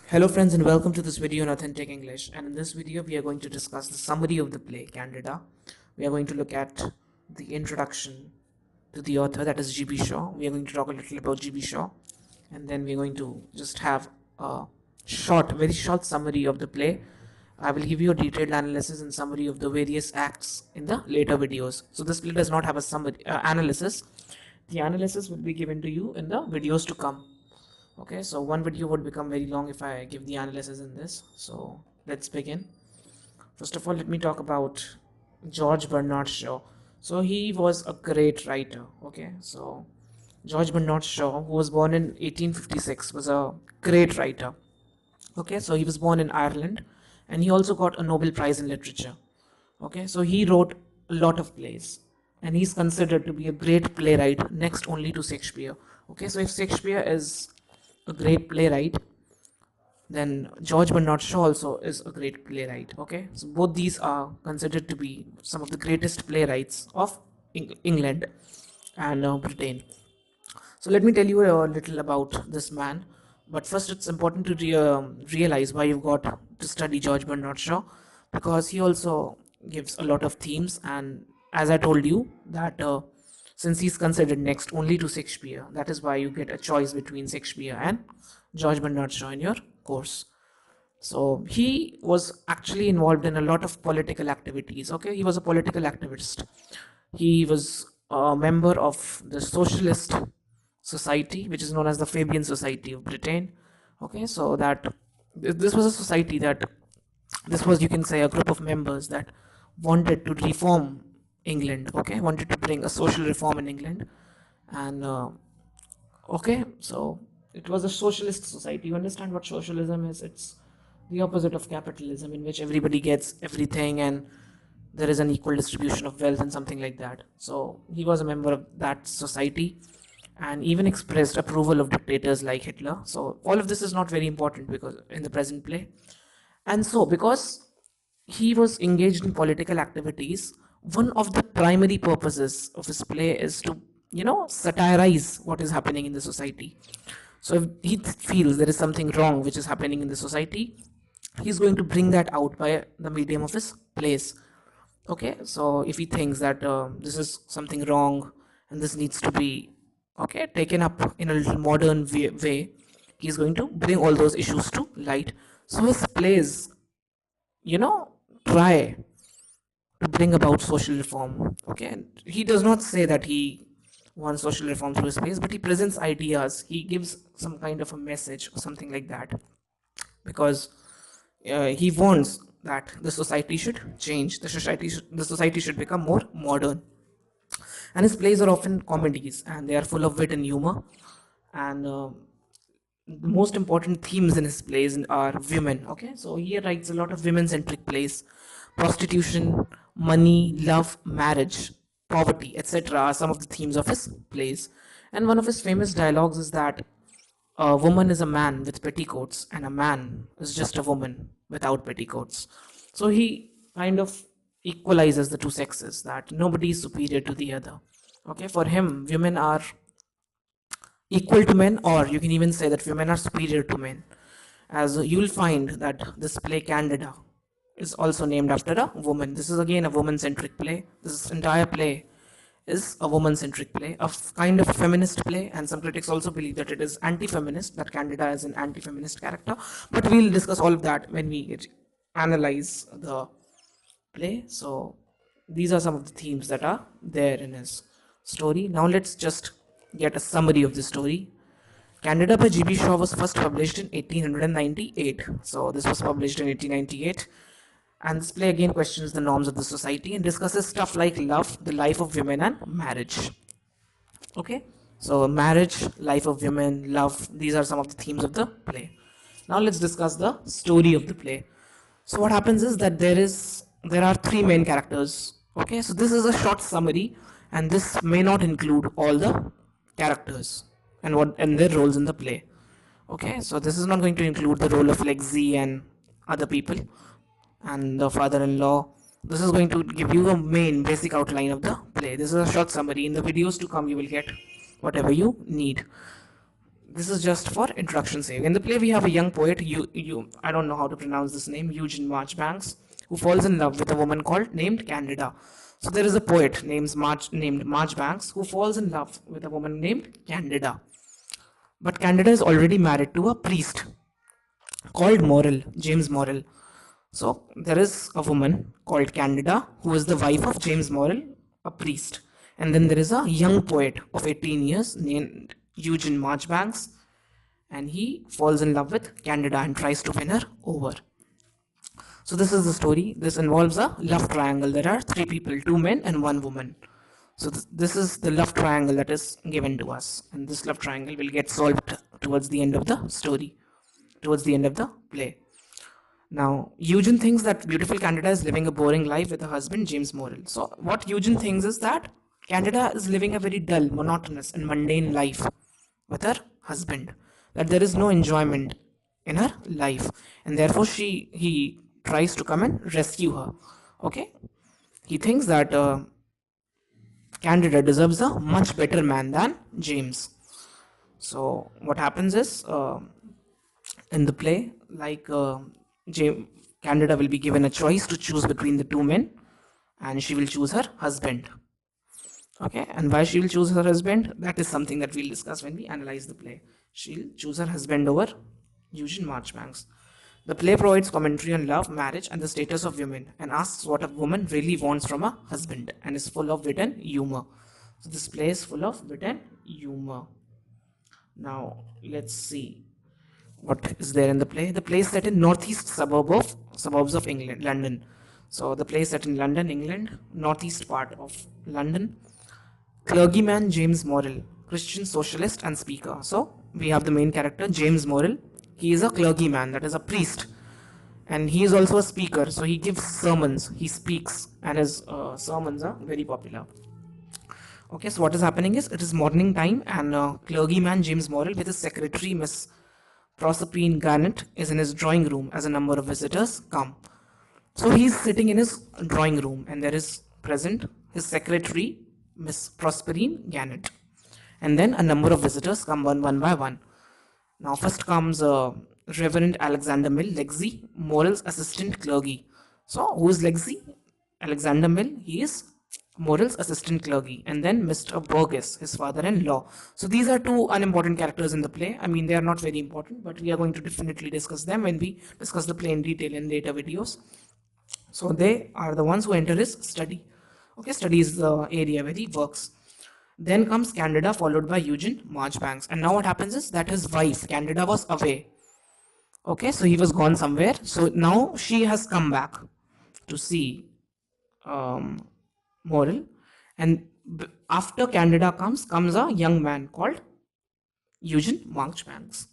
Hello friends and welcome to this video on Authentic English, and in this video we are going to discuss the summary of the play Candida. We are going to look at the introduction to the author, that is G.B. Shaw. We are going to talk a little about G.B. Shaw, and then we are going to just have a very short summary of the play. I will give you a detailed analysis and summary of the various acts in the later videos. So this play does not have a summary analysis. The analysis will be given to you in the videos to come. Okay, so one video would become very long if I give the analysis in this. So let's begin. First of all, let me talk about George Bernard Shaw. So he was a great writer. Okay, so George Bernard Shaw, who was born in 1856, was a great writer. Okay, so he was born in Ireland, and he also got a Nobel Prize in Literature. Okay, so he wrote a lot of plays, and he's considered to be a great playwright, next only to Shakespeare. Okay, so if Shakespeare is a great playwright, then George Bernard Shaw also is a great playwright. Okay, so both these are considered to be some of the greatest playwrights of England and Britain. So let me tell you a little about this man. But first, it's important to realize why you've got to study George Bernard Shaw, because he also gives a lot of themes. And as I told you, that since he's considered next only to Shakespeare, that is why you get a choice between Shakespeare and George Bernard Shaw in your course. So he was actually involved in a lot of political activities. Okay, he was a political activist. He was a member of the Socialist Society, which is known as the Fabian Society of Britain. Okay, so that this was a society that this was, you can say, a group of members that wanted to reform England. Okay, wanted to bring a social reform in England, and okay, so it was a socialist society. You understand what socialism is? It's the opposite of capitalism, in which everybody gets everything and there is an equal distribution of wealth and something like that. So he was a member of that society, and even expressed approval of dictators like Hitler. So all of this is not very important because in the present play. And so because he was engaged in political activities, one of the primary purposes of his play is to, satirize what is happening in the society. So if he feels there is something wrong which is happening in the society, he's going to bring that out by the medium of his plays. Okay, so if he thinks that this is something wrong and this needs to be taken up in a little modern way, he's going to bring all those issues to light. So his plays, try to bring about social reform. Okay, and he does not say that he wants social reform through his plays, but he presents ideas. He gives some kind of a message or something like that, because he wants that the society should change. The society should become more modern. And his plays are often comedies, and they are full of wit and humor. And the most important themes in his plays are women. Okay, so he writes a lot of women-centric plays. Prostitution, money, love, marriage, poverty, etc. are some of the themes of his plays. And one of his famous dialogues is that a woman is a man with petticoats, and a man is just a woman without petticoats. So he kind of equalizes the two sexes, that nobody is superior to the other. Okay, for him, women are equal to men, or you can even say that women are superior to men. As you'll find that this play Candida is also named after a woman. This is again a woman-centric play. This entire play is a woman-centric play, a kind of feminist play, and some critics also believe that it is anti-feminist, that Candida is an anti-feminist character. But we'll discuss all of that when we analyze the play. So these are some of the themes that are there in his story. Now let's just get a summary of the story. Candida by G.B. Shaw was first published in 1898. So this was published in 1898. And this play again questions the norms of the society and discusses stuff like love, the life of women, and marriage. Okay, so marriage, life of women, love, these are some of the themes of the play. Now let's discuss the story of the play. So what happens is that there are three main characters. Okay, so this is a short summary, and this may not include all the characters and their roles in the play. Okay, so this is not going to include the role of Lexi and other people and the father-in-law. This is going to give you a main basic outline of the play. This is a short summary. In the videos to come, you will get whatever you need. this is just for introduction sake. In the play, we have a young poet, I don't know how to pronounce this name, Eugene Marchbanks, who falls in love with a woman called named Candida. So there is a poet named Marchbanks who falls in love with a woman named Candida. But Candida is already married to a priest called James Morrill. So there is a woman called Candida who is the wife of James Morrill, a priest. And then there is a young poet of 18 years named Eugene Marchbanks, and he falls in love with Candida and tries to win her over. So this is the story. This involves a love triangle. There are 3 people, 2 men and 1 woman. So this is the love triangle that is given to us, and this love triangle will get solved towards the end of the story, towards the end of the play. Now, Eugene thinks that beautiful Candida is living a boring life with her husband, James Morrill. So what Eugene thinks is that Candida is living a very dull, monotonous and mundane life with her husband, that there is no enjoyment in her life, and therefore he tries to come and rescue her. Okay, he thinks that Candida deserves a much better man than James. So what happens is, in the play, like Candida will be given a choice to choose between the 2 men, and she will choose her husband. Okay, and why she will choose her husband, that is something that we'll discuss when we analyze the play. She'll choose her husband over Eugene Marchbanks. The play provides commentary on love, marriage, and the status of women, and asks what a woman really wants from a husband, and is full of wit and humor. So this play is full of wit and humor. Now let's see what is there in the play. The play is set in northeast suburbs of England, London. So the play is set in London, England, northeast part of London. Clergyman James Morrill, Christian socialist and speaker. So we have the main character, James Morrill. He is a clergyman, that is a priest, and he is also a speaker. So he gives sermons, he speaks, and his sermons are very popular. Okay, so what is happening is, it is morning time, and clergyman James Morrill with his secretary Miss Proserpine Garnet is in his drawing room as a number of visitors come. So he is sitting in his drawing room, and there is present his secretary Miss Proserpine Garnet, and then a number of visitors come one by one. Now first comes Reverend Alexander Mill, Lexi, Morrill's assistant clergy. So who is Lexi? Alexander Mill, he is Morrill's assistant clergy. And then Mr. Burgess, his father-in-law. So these are 2 unimportant characters in the play. I mean, they are not very important, but we are going to definitely discuss them when we discuss the play in detail in later videos. So they are the ones who enter his study. Okay, study is the area where he works. Then comes Candida, followed by Eugene Marchbanks. And now what happens is that his wife, Candida, was away. Okay, so he was gone somewhere. So now she has come back to see Morrill. And after Candida comes a young man called Eugene Marchbanks.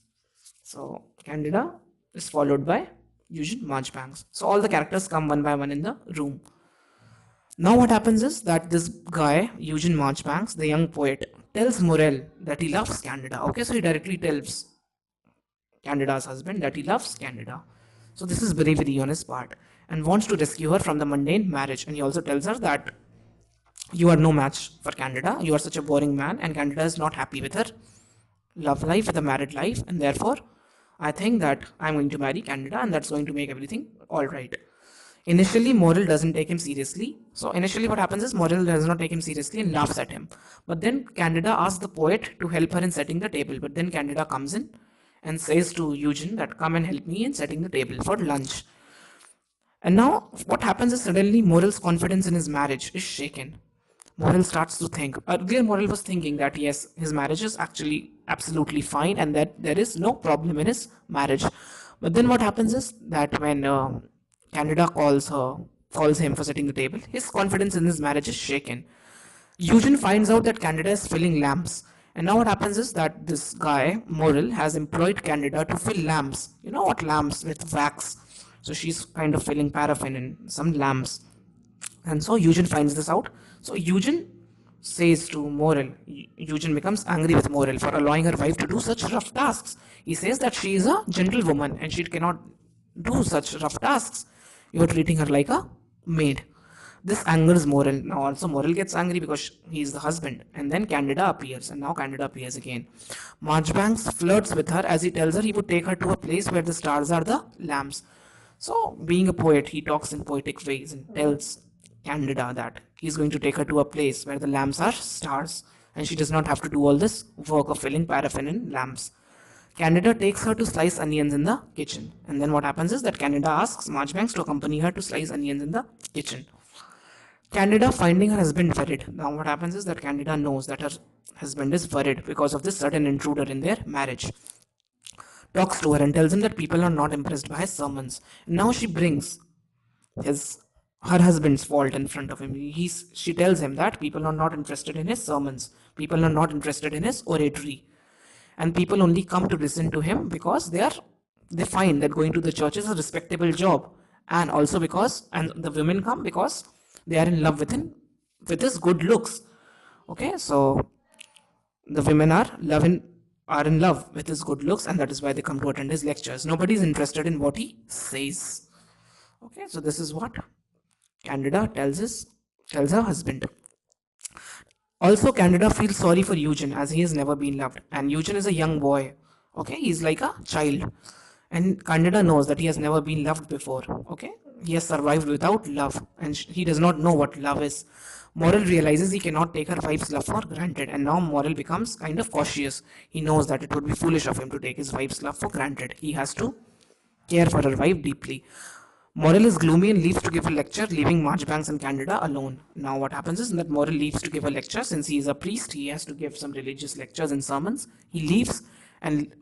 So Candida is followed by Eugene Marchbanks. So all the characters come one by one in the room. Now what happens is that this guy, Eugene Marchbanks, the young poet, tells Morrill that he loves Candida. Okay, so he directly tells Candida's husband that he loves Candida. So this is bravery on his part, and wants to rescue her from the mundane marriage. And he also tells her that you are no match for Candida, you are such a boring man, and Candida is not happy with her love life, with a married life, and therefore I think that I'm going to marry Candida, and that's going to make everything alright. Initially, Morrill doesn't take him seriously. So initially what happens is Morrill does not take him seriously and laughs at him. But then Candida asks the poet to help her in setting the table. But then Candida comes in and says to Eugene that come and help me in setting the table for lunch. And now what happens is suddenly Morrill's confidence in his marriage is shaken. Morrill starts to think. Earlier Morrill was thinking that yes, his marriage is actually absolutely fine and that there is no problem in his marriage. But then what happens is that when Candida calls him for setting the table, his confidence in his marriage is shaken. Eugene finds out that Candida is filling lamps. And now what happens is that this guy, Morrill, has employed Candida to fill lamps. You know what, lamps with wax. So she's kind of filling paraffin in some lamps. And so Eugene finds this out. So Eugene says to Morrill, Eugene becomes angry with Morrill for allowing her wife to do such rough tasks. He says that she is a gentlewoman and she cannot do such rough tasks. You are treating her like a maid. This angers Morel. Now also Morel gets angry because he is the husband. And then Candida appears, and now Candida appears again. Marchbanks flirts with her as he tells her he would take her to a place where the stars are the lamps. So, being a poet, he talks in poetic ways and tells Candida that he's going to take her to a place where the lamps are stars, and she does not have to do all this work of filling paraffin in lamps. Candida takes her to slice onions in the kitchen, and then what happens is that Candida asks Marchbanks to accompany her to slice onions in the kitchen. Candida finding her husband worried. Now what happens is that Candida knows that her husband is worried because of this sudden intruder in their marriage. Talks to her and tells him that people are not impressed by his sermons. Now she brings her husband's fault in front of him. She tells him that people are not interested in his sermons. People are not interested in his oratory. And people only come to listen to him because they find that going to the church is a respectable job. And also and the women come because they are in love with his good looks. Okay, so the women are in love with his good looks, and that is why they come to attend his lectures. Nobody is interested in what he says. Okay, so this is what Candida tells her husband. Also, Candida feels sorry for Eugene as he has never been loved, and Eugene is a young boy. Okay, he's like a child, and Candida knows that he has never been loved before. Okay, he has survived without love, and he does not know what love is. Morel realizes he cannot take her wife's love for granted, and now Morel becomes kind of cautious. He knows that it would be foolish of him to take his wife's love for granted. He has to care for her wife deeply. Morel is gloomy and leaves to give a lecture, leaving Marchbanks and Candida alone. Now what happens is that Morel leaves to give a lecture. Since he is a priest, he has to give some religious lectures and sermons. He leaves, and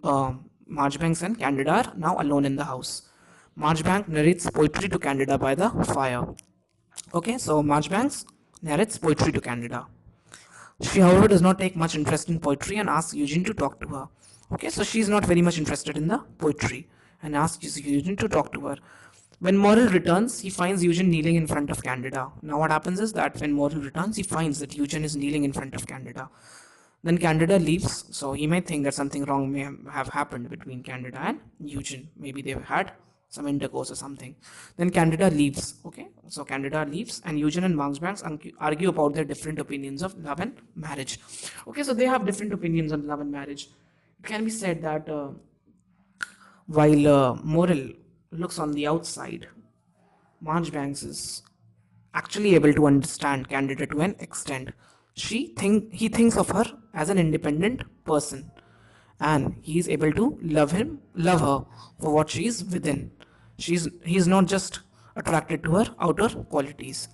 Marchbanks and Candida are now alone in the house. Marchbanks narrates poetry to Candida by the fire. Okay, so Marchbanks narrates poetry to Candida. She, however, does not take much interest in poetry and asks Eugene to talk to her. Okay, so she is not very much interested in the poetry and asks Eugene to talk to her. When Morel returns, he finds Eugene kneeling in front of Candida. Now what happens is that when Morel returns, he finds that Eugene is kneeling in front of Candida. Then Candida leaves, so he may think that something wrong may have happened between Candida and Eugene. Maybe they've had some intercourse or something. Then Candida leaves. Okay, so Candida leaves, and Eugene and Marchbanks argue about their different opinions of love and marriage. Okay, so they have different opinions on love and marriage. It can be said that while Morel looks on the outside, Marchbanks is actually able to understand Candida to an extent. He thinks of her as an independent person, and he is able to love her for what she is within. He is not just attracted to her outer qualities.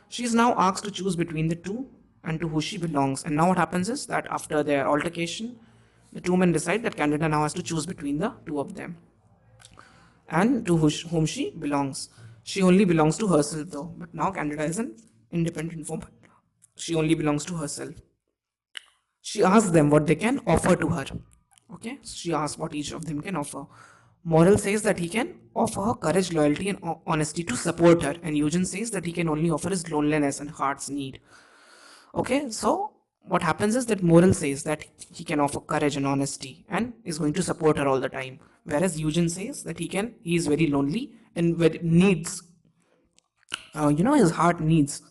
She is now asked to choose between the two and to who she belongs. And now what happens is that after their altercation, the two men decide that Candida now has to choose between the two of them and to whom she belongs. She only belongs to herself though, but now Candida is an independent woman. She only belongs to herself. She asks them what they can offer to her. Okay, so she asks what each of them can offer. Morel says that he can offer her courage, loyalty, and honesty to support her, and Eugene says that he can only offer his loneliness and heart's need. Okay, so what happens is that Morel says that he can offer courage and honesty and is going to support her all the time, whereas Eugene says that he is very lonely and needs, his heart needs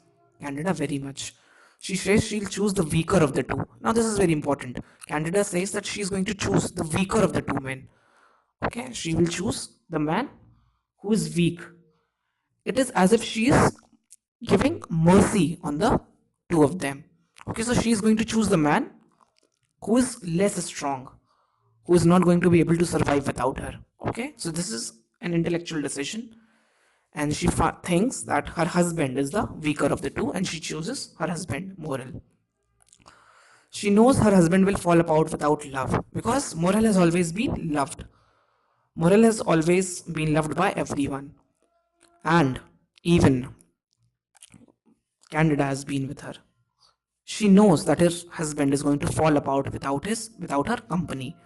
Candida very much. She says she'll choose the weaker of the two. Now this is very important. Candida says that she's going to choose the weaker of the two men. Okay, she will choose the man who is weak. It is as if she is giving mercy on the two of them. Okay, so she is going to choose the man who is less strong, who is not going to be able to survive without her. Okay, so this is an intellectual decision, and she thinks that her husband is the weaker of the two, and she chooses her husband, Morel. She knows her husband will fall apart without love because Morel has always been loved. Morel has always been loved by everyone, and even Candida has been with her. She knows that her husband is going to fall apart without her company.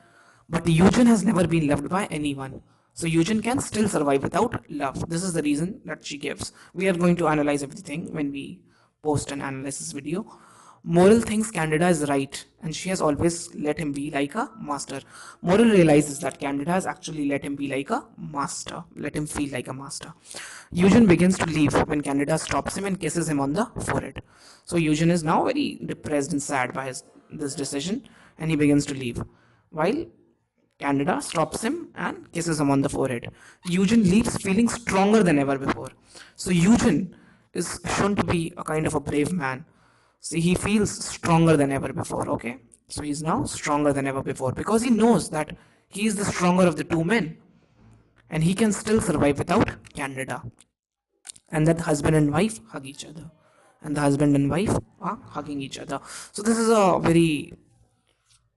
But Eugene has never been loved by anyone. So Eugene can still survive without love. This is the reason that she gives. We are going to analyze everything when we post an analysis video. Moral thinks Candida is right and she has always let him be like a master. Moral realizes that Candida has actually let him be like a master, let him feel like a master. Eugen begins to leave when Candida stops him and kisses him on the forehead. So Eugen is now very depressed and sad by this decision, and he begins to leave. While Candida stops him and kisses him on the forehead. Eugen leaves feeling stronger than ever before. So Eugen is shown to be a kind of a brave man. See, he feels stronger than ever before, okay? So he's now stronger than ever before because he knows that he is the stronger of the two men and he can still survive without Candida. And that husband and wife hug each other. And the husband and wife are hugging each other. So this is a very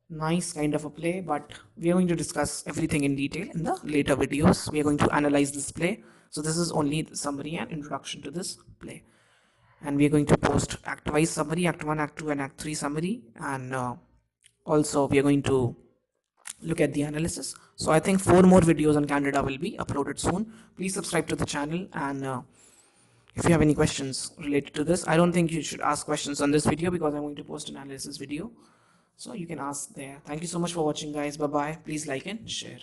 nice kind of a play, but we are going to discuss everything in detail in the later videos. We are going to analyze this play. So this is only the summary and introduction to this play. And we are going to post act wise summary, act 1, act 2 and act 3 summary, and also we are going to look at the analysis. So I think 4 more videos on Candida will be uploaded soon. Please subscribe to the channel, and if you have any questions related to this, I don't think you should ask questions on this video because I'm going to post an analysis video, so you can ask there. Thank you so much for watching, guys. Bye bye. Please like and share.